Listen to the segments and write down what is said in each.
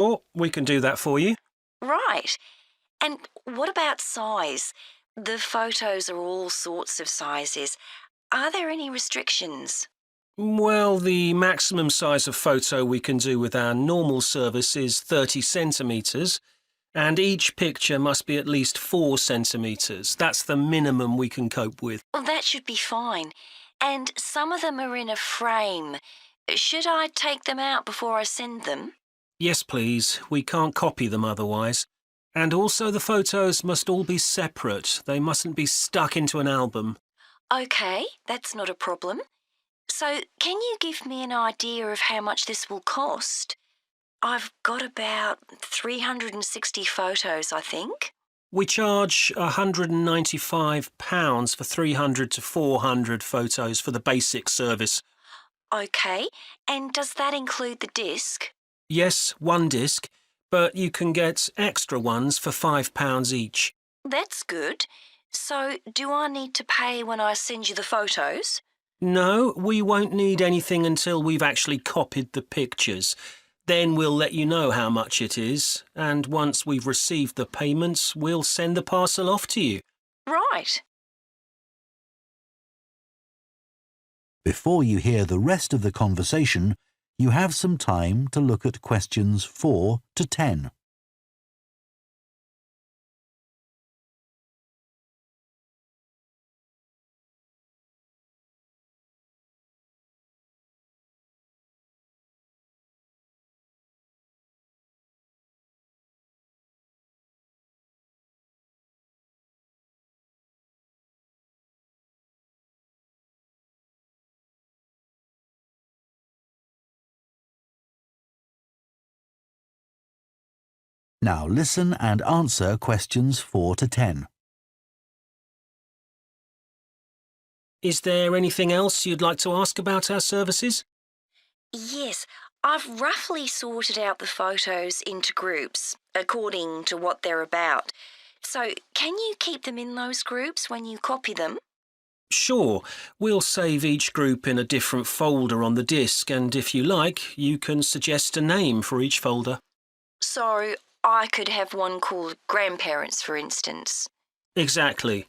Or we can do that for you. Right. And what about size? The photos are all sorts of sizes. Are there any restrictions? Well, the maximum size of photo we can do with our normal service is 30 centimetres, and each picture must be at least 4 centimetres. That's the minimum we can cope with. Well, that should be fine. And some of them are in a frame. Should I take them out before I send them? Yes, please. We can't copy them otherwise. And also the photos must all be separate. They mustn't be stuck into an album. OK, that's not a problem. So, can you give me an idea of how much this will cost? I've got about 360 photos, I think. We charge £195 for 300 to 400 photos for the basic service. OK, and does that include the disc? Yes, one disc, but you can get extra ones for £5 each. That's good. So, do I need to pay when I send you the photos? No, we won't need anything until we've actually copied the pictures. Then we'll let you know how much it is, and once we've received the payments, we'll send the parcel off to you. Right. Before you hear the rest of the conversation, you have some time to look at questions 4 to 10. Now listen and answer questions 4 to 10. Is there anything else you'd like to ask about our services? Yes, I've roughly sorted out the photos into groups according to what they're about. So, can you keep them in those groups when you copy them? Sure, we'll save each group in a different folder on the disk, and if you like, you can suggest a name for each folder. So, I could have one called grandparents, for instance. Exactly.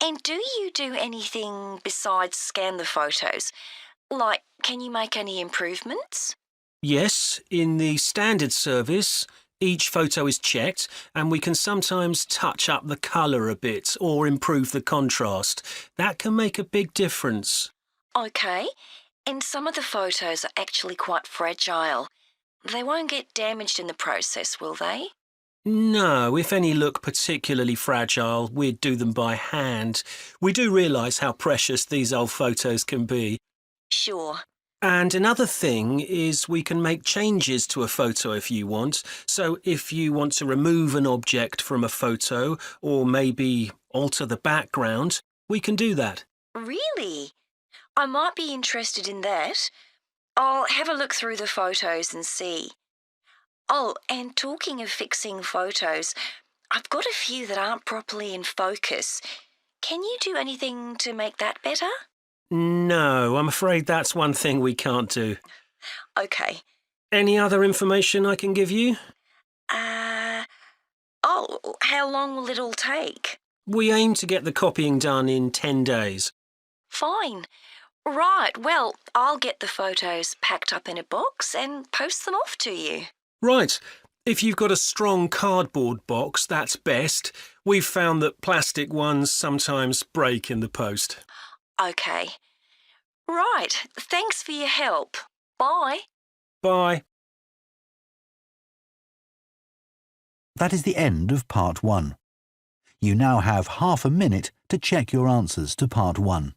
And do you do anything besides scan the photos? Like, can you make any improvements? Yes, in the standard service, each photo is checked, and we can sometimes touch up the colour a bit or improve the contrast. That can make a big difference. OK. And some of the photos are actually quite fragile. They won't get damaged in the process, will they? No, if any look particularly fragile, we'd do them by hand. We do realise how precious these old photos can be. Sure. And another thing is we can make changes to a photo if you want. So if you want to remove an object from a photo or maybe alter the background, we can do that. Really? I might be interested in that. I'll have a look through the photos and see. Oh, and talking of fixing photos, I've got a few that aren't properly in focus. Can you do anything to make that better? No, I'm afraid that's one thing we can't do. OK. Any other information I can give you? How long will it all take? We aim to get the copying done in 10 days. Fine. Right, well, I'll get the photos packed up in a box and post them off to you. Right. If you've got a strong cardboard box, that's best. We've found that plastic ones sometimes break in the post. OK. Right, thanks for your help. Bye. Bye. That is the end of part 1. You now have half a minute to check your answers to part 1.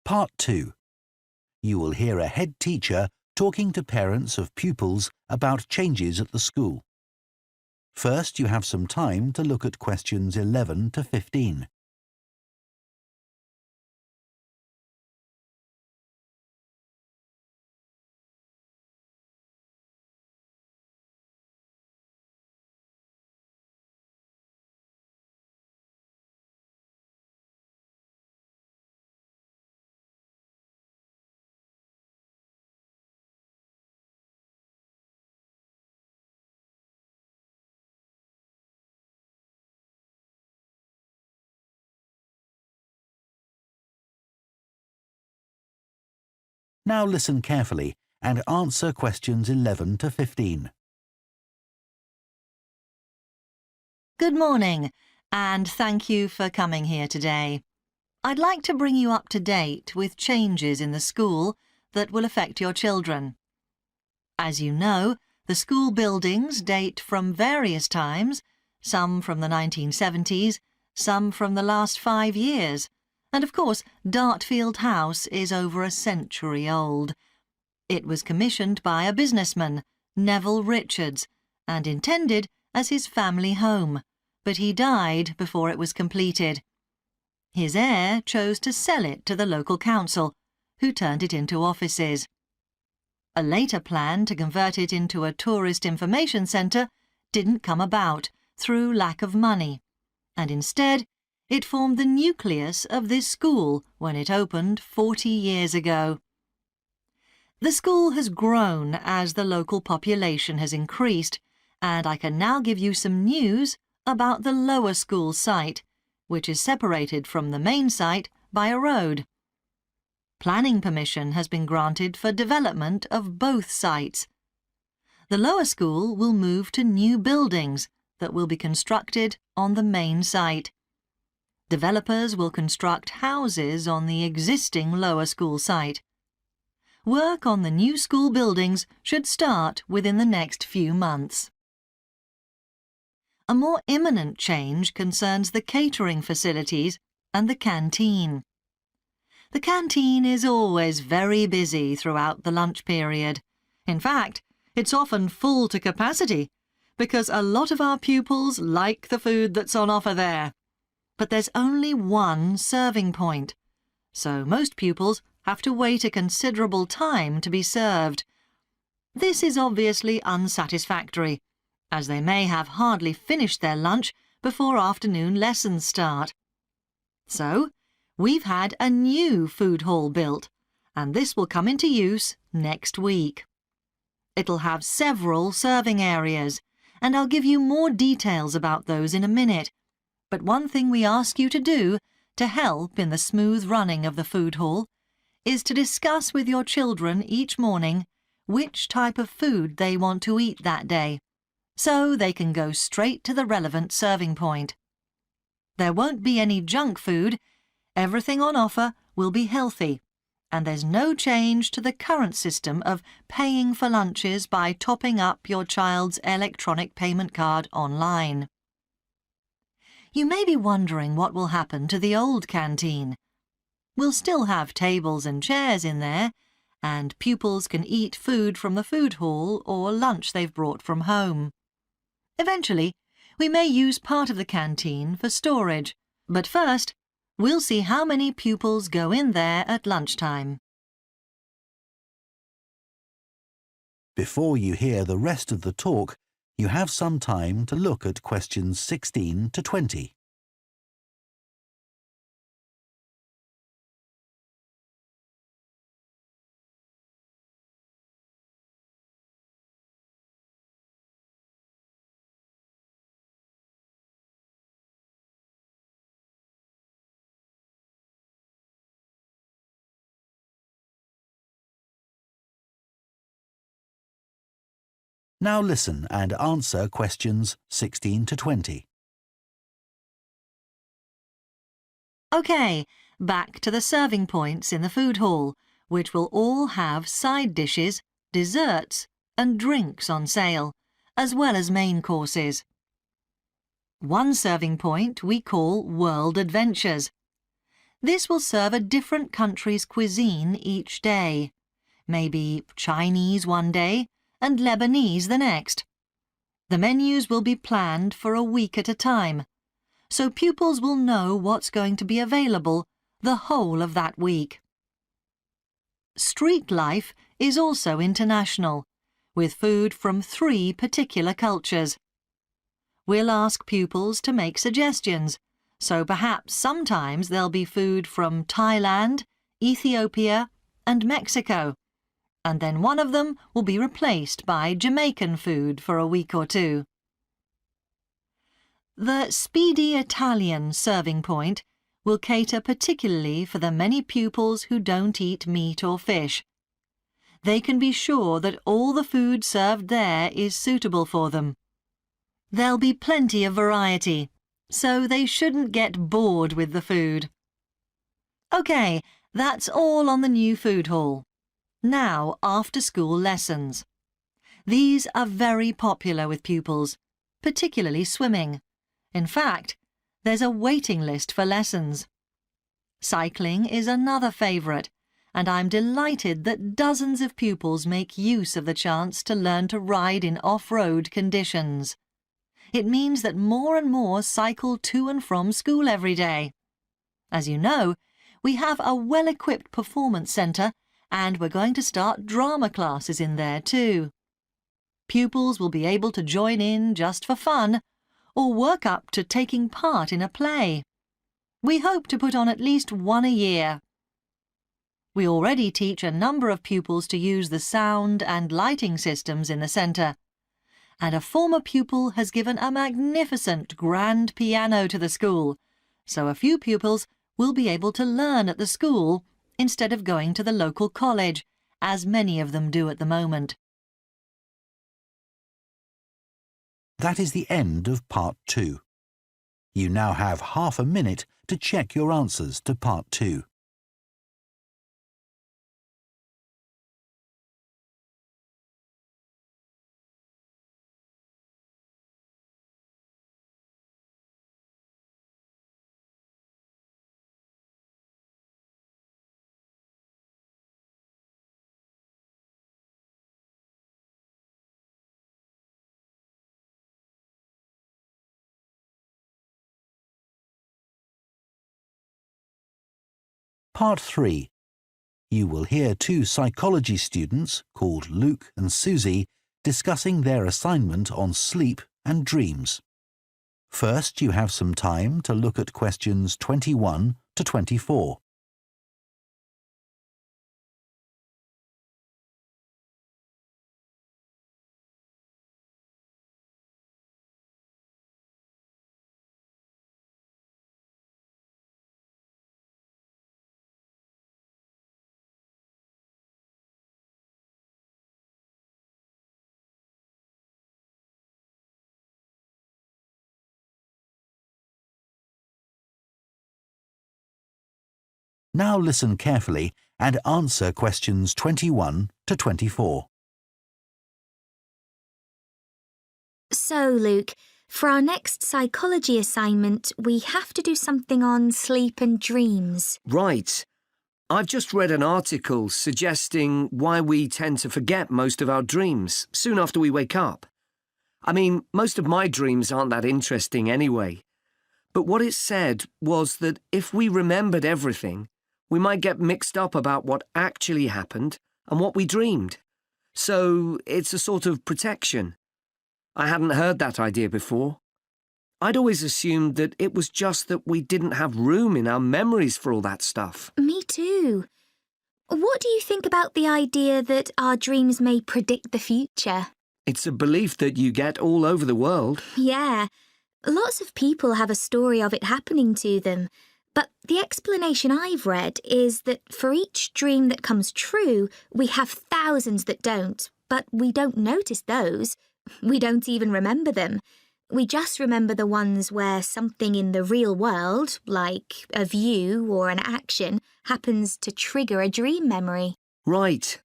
Part 2. You will hear a head teacher talking to parents of pupils about changes at the school. First, you have some time to look at questions 11 to 15. Now listen carefully and answer questions 11 to 15. Good morning, and thank you for coming here today. I'd like to bring you up to date with changes in the school that will affect your children. As you know, the school buildings date from various times, some from the 1970s, some from the last 5 years, and of course Dartfield House is over a century old. It was commissioned by a businessman, Neville Richards, and intended as his family home, but he died before it was completed. His heir chose to sell it to the local council, who turned it into offices. A later plan to convert it into a tourist information centre didn't come about through lack of money, and instead it formed the nucleus of this school when it opened 40 years ago. The school has grown as the local population has increased, and I can now give you some news about the lower school site, which is separated from the main site by a road. Planning permission has been granted for development of both sites. The lower school will move to new buildings that will be constructed on the main site. Developers will construct houses on the existing lower school site. Work on the new school buildings should start within the next few months. A more imminent change concerns the catering facilities and the canteen. The canteen is always very busy throughout the lunch period. In fact, it's often full to capacity because a lot of our pupils like the food that's on offer there. But there's only one serving point, so most pupils have to wait a considerable time to be served. This is obviously unsatisfactory, as they may have hardly finished their lunch before afternoon lessons start. So, we've had a new food hall built, and this will come into use next week. It'll have several serving areas, and I'll give you more details about those in a minute. But one thing we ask you to do to help in the smooth running of the food hall is to discuss with your children each morning which type of food they want to eat that day, so they can go straight to the relevant serving point. There won't be any junk food, everything on offer will be healthy, and there's no change to the current system of paying for lunches by topping up your child's electronic payment card online. You may be wondering what will happen to the old canteen. We'll still have tables and chairs in there, and pupils can eat food from the food hall or lunch they've brought from home. Eventually, we may use part of the canteen for storage, but first, we'll see how many pupils go in there at lunchtime. Before you hear the rest of the talk, you have some time to look at questions 16 to 20. Now listen and answer questions 16 to 20. OK, back to the serving points in the food hall, which will all have side dishes, desserts and drinks on sale, as well as main courses. One serving point we call World Adventures. This will serve a different country's cuisine each day. maybe Chinese one day and Lebanese the next. The menus will be planned for a week at a time, so pupils will know what's going to be available the whole of that week. Street life is also international, with food from 3 particular cultures. We'll ask pupils to make suggestions, so perhaps sometimes there'll be food from Thailand, Ethiopia and Mexico, and then one of them will be replaced by Jamaican food for a week or 2. The Speedy Italian serving point will cater particularly for the many pupils who don't eat meat or fish. They can be sure that all the food served there is suitable for them. There'll be plenty of variety, so they shouldn't get bored with the food. OK, that's all on the new food hall. Now, after-school lessons. These are very popular with pupils, particularly swimming. In fact, there's a waiting list for lessons. Cycling is another favourite, and I'm delighted that dozens of pupils make use of the chance to learn to ride in off-road conditions. It means that more and more cycle to and from school every day. As you know, we have a well-equipped performance centre, and we're going to start drama classes in there too. Pupils will be able to join in just for fun, or work up to taking part in a play. We hope to put on at least one a year. We already teach a number of pupils to use the sound and lighting systems in the centre, and a former pupil has given a magnificent grand piano to the school, so a few pupils will be able to learn at the school instead of going to the local college, as many of them do at the moment. That is the end of Part 2. You now have half a minute to check your answers to Part 2. Part 3. You will hear 2 psychology students, called Luke and Susie, discussing their assignment on sleep and dreams. First, you have some time to look at questions 21 to 24. Now listen carefully and answer questions 21 to 24. So, Luke, for our next psychology assignment, we have to do something on sleep and dreams. Right. I've just read an article suggesting why we tend to forget most of our dreams soon after we wake up. I mean, most of my dreams aren't that interesting anyway. But what it said was that if we remembered everything, we might get mixed up about what actually happened and what we dreamed. So it's a sort of protection. I hadn't heard that idea before. I'd always assumed that it was just that we didn't have room in our memories for all that stuff. Me too. What do you think about the idea that our dreams may predict the future? It's a belief that you get all over the world. Yeah. Lots of people have a story of it happening to them. But the explanation I've read is that for each dream that comes true, we have thousands that don't, but we don't notice those. We don't even remember them. We just remember the ones where something in the real world, like a view or an action, happens to trigger a dream memory. Right.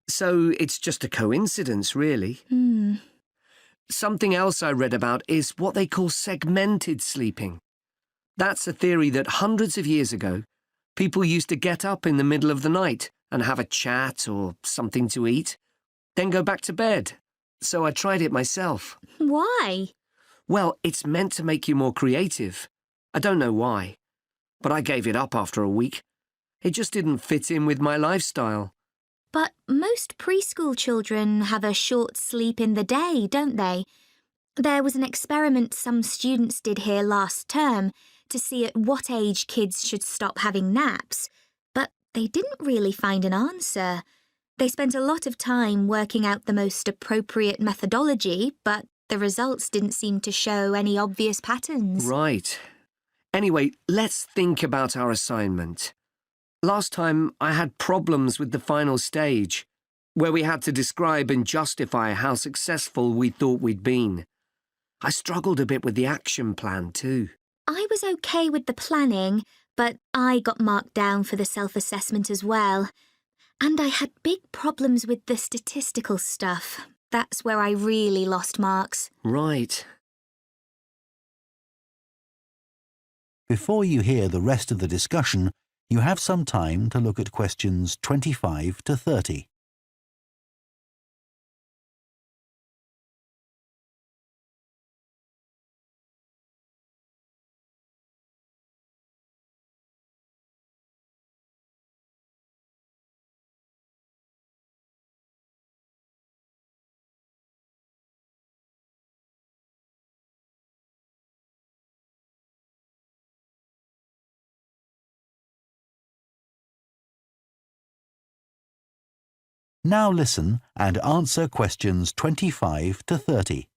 So it's just a coincidence, really. Something else I read about is what they call segmented sleeping. That's a theory that hundreds of years ago, people used to get up in the middle of the night and have a chat or something to eat, then go back to bed. So I tried it myself. Why? Well, it's meant to make you more creative. I don't know why, but I gave it up after a week. It just didn't fit in with my lifestyle. But most preschool children have a short sleep in the day, don't they? There was an experiment some students did here last term to see at what age kids should stop having naps, but they didn't really find an answer. They spent a lot of time working out the most appropriate methodology, but the results didn't seem to show any obvious patterns. Right. Anyway, let's think about our assignment. Last time I had problems with the final stage, where we had to describe and justify how successful we thought we'd been. I struggled a bit with the action plan too. I was okay with the planning, but I got marked down for the self-assessment as well. And I had big problems with the statistical stuff. That's where I really lost marks. Right. Before you hear the rest of the discussion, you have some time to look at questions 25 to 30. Now listen and answer questions 25 to 30.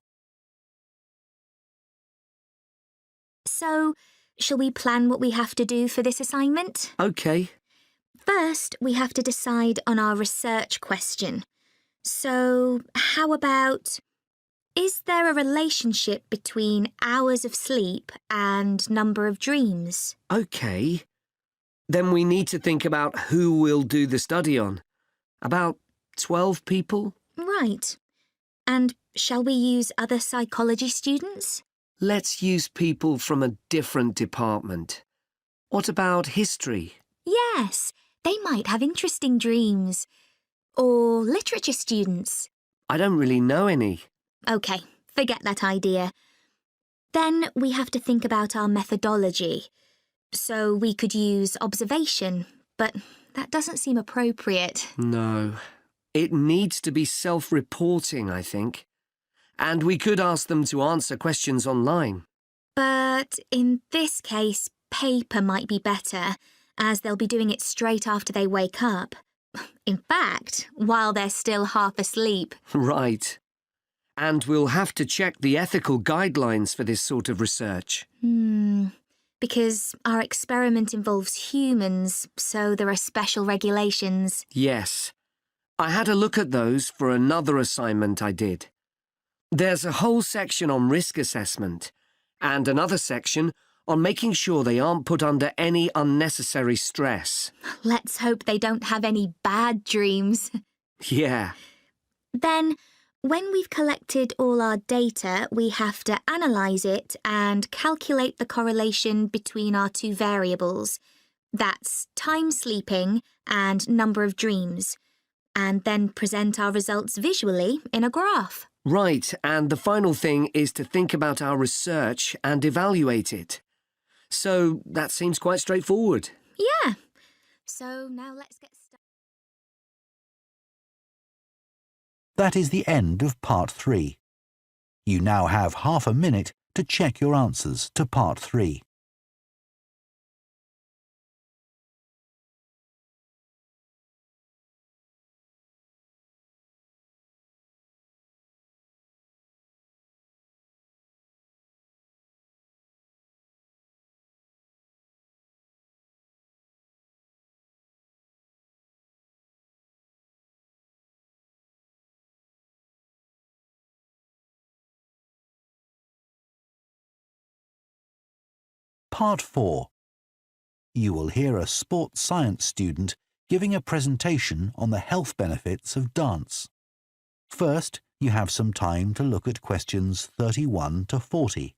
So, shall we plan what we have to do for this assignment? Okay. First, we have to decide on our research question. So, how about, is there a relationship between hours of sleep and number of dreams? Okay. Then we need to think about who we'll do the study on. About 12 people? Right. And shall we use other psychology students? Let's use people from a different department. What about history? Yes, they might have interesting dreams. Or literature students. I don't really know any. OK, forget that idea. Then we have to think about our methodology. So we could use observation, but that doesn't seem appropriate. No. It needs to be self-reporting, I think. And we could ask them to answer questions online. But in this case, paper might be better, as they'll be doing it straight after they wake up. In fact, while they're still half asleep. Right. And we'll have to check the ethical guidelines for this sort of research. Because our experiment involves humans, so there are special regulations. Yes. I had a look at those for another assignment I did. There's a whole section on risk assessment, and another section on making sure they aren't put under any unnecessary stress. Let's hope they don't have any bad dreams. Yeah. Then, when we've collected all our data, we have to analyse it and calculate the correlation between our two variables. That's time sleeping and number of dreams. And then present our results visually in a graph. Right, and the final thing is to think about our research and evaluate it. So that seems quite straightforward. Yeah. So now let's get started. That is the end of part 3. You now have half a minute to check your answers to part 3. Part 4. You will hear a sports science student giving a presentation on the health benefits of dance. First, you have some time to look at questions 31 to 40.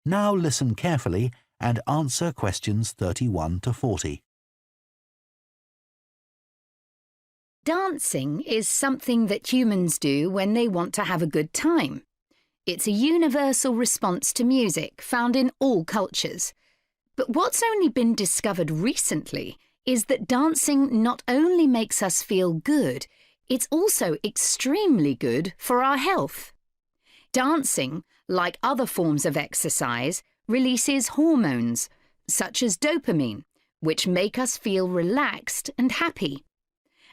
Now listen carefully and answer questions 31 to 40. Dancing is something that humans do when they want to have a good time. It's a universal response to music found in all cultures. But what's only been discovered recently is that dancing not only makes us feel good, it's also extremely good for our health. Dancing, like other forms of exercise, releases hormones, such as dopamine, which make us feel relaxed and happy.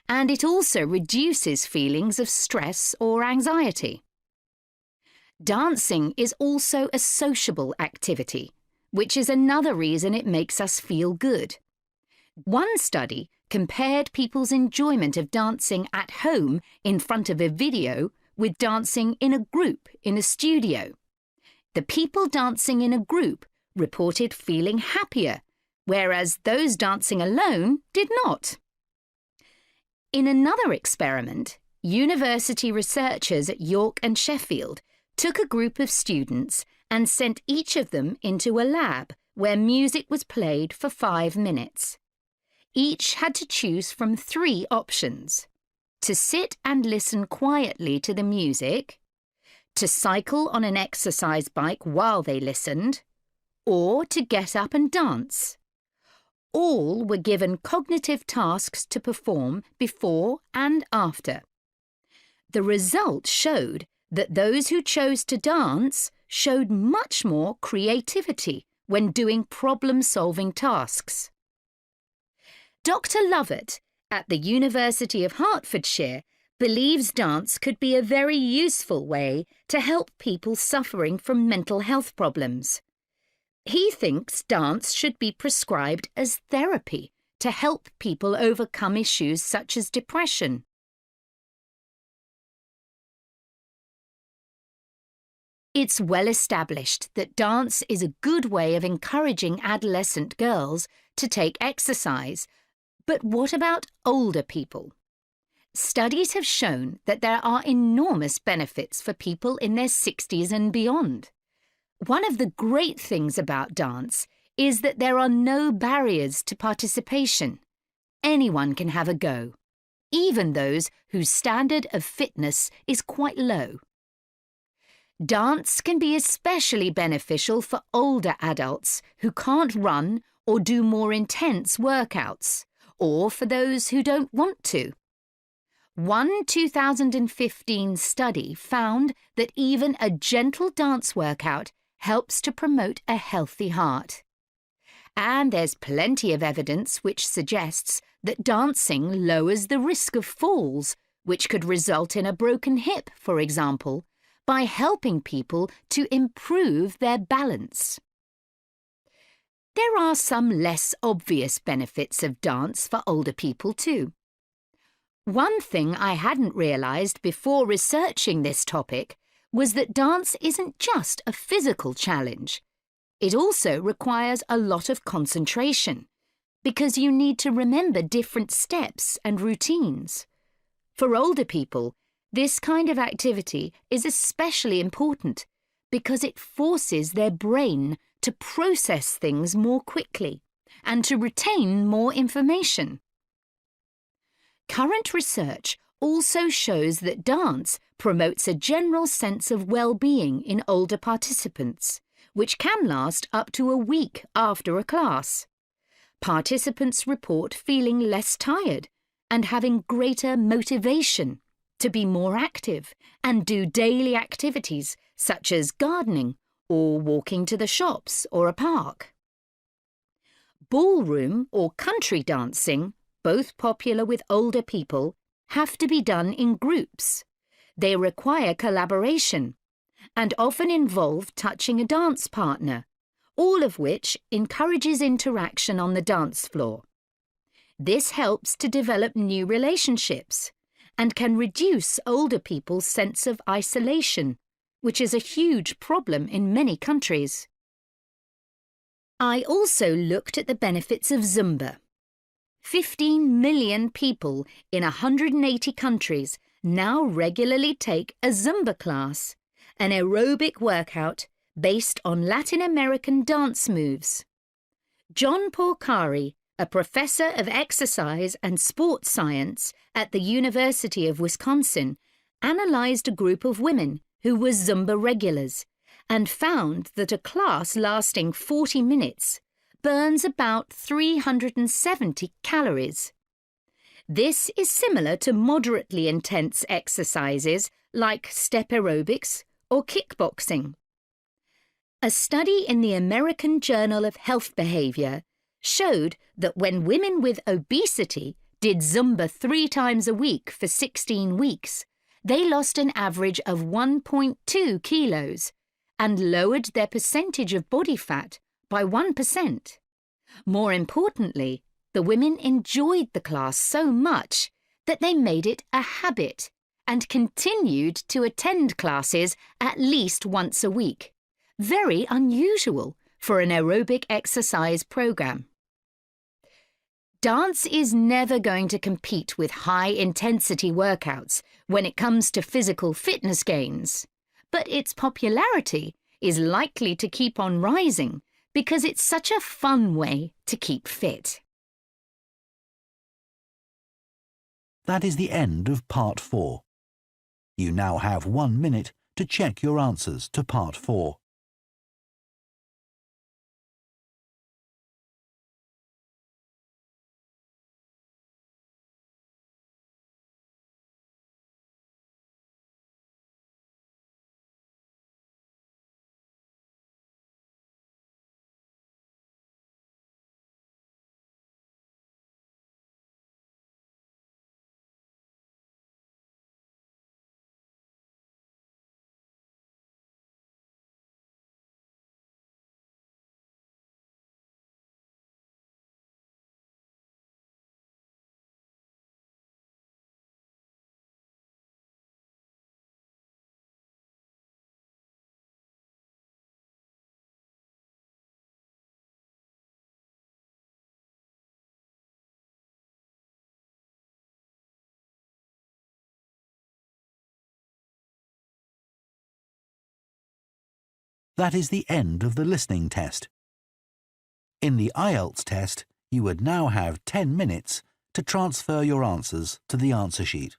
And it also reduces feelings of stress or anxiety. Dancing is also a sociable activity, which is another reason it makes us feel good. One study compared people's enjoyment of dancing at home in front of a video with dancing in a group in a studio. The people dancing in a group reported feeling happier, whereas those dancing alone did not. In another experiment, university researchers at York and Sheffield took a group of students and sent each of them into a lab where music was played for 5 minutes. Each had to choose from 3 options: to sit and listen quietly to the music, to cycle on an exercise bike while they listened, or to get up and dance. All were given cognitive tasks to perform before and after. The results showed that those who chose to dance showed much more creativity when doing problem-solving tasks. Dr. Lovett at the University of Hertfordshire believes dance could be a very useful way to help people suffering from mental health problems. He thinks dance should be prescribed as therapy to help people overcome issues such as depression. It's well established that dance is a good way of encouraging adolescent girls to take exercise. But what about older people? Studies have shown that there are enormous benefits for people in their 60s and beyond. One of the great things about dance is that there are no barriers to participation. Anyone can have a go, even those whose standard of fitness is quite low. Dance can be especially beneficial for older adults who can't run or do more intense workouts, or for those who don't want to. One 2015 study found that even a gentle dance workout helps to promote a healthy heart. And there's plenty of evidence which suggests that dancing lowers the risk of falls, which could result in a broken hip, for example, by helping people to improve their balance. There are some less obvious benefits of dance for older people too. One thing I hadn't realised before researching this topic was that dance isn't just a physical challenge. It also requires a lot of concentration, because you need to remember different steps and routines. For older people, this kind of activity is especially important because it forces their brain to process things more quickly and to retain more information. Current research also shows that dance promotes a general sense of well-being in older participants, which can last up to a week after a class. Participants report feeling less tired and having greater motivation to be more active and do daily activities such as gardening or walking to the shops or a park. Ballroom or country dancing, both popular with older people, have to be done in groups. They require collaboration and often involve touching a dance partner, all of which encourages interaction on the dance floor. This helps to develop new relationships and can reduce older people's sense of isolation, which is a huge problem in many countries. I also looked at the benefits of Zumba. 15 million people in 180 countries now regularly take a Zumba class, an aerobic workout based on Latin American dance moves. John Porcari, a professor of exercise and sports science at the University of Wisconsin, analysed a group of women who were Zumba regulars and found that a class lasting 40 minutes burns about 370 calories. This is similar to moderately intense exercises like step aerobics or kickboxing. A study in the American Journal of Health Behaviour showed that when women with obesity did Zumba 3 times a week for 16 weeks, they lost an average of 1.2 kilos and lowered their percentage of body fat by 1%. More importantly, the women enjoyed the class so much that they made it a habit and continued to attend classes at least once a week. Very unusual for an aerobic exercise program. Dance is never going to compete with high-intensity workouts when it comes to physical fitness gains, but its popularity is likely to keep on rising because it's such a fun way to keep fit. That is the end of Part 4. You now have 1 minute to check your answers to Part 4. That is the end of the listening test. In the IELTS test, you would now have 10 minutes to transfer your answers to the answer sheet.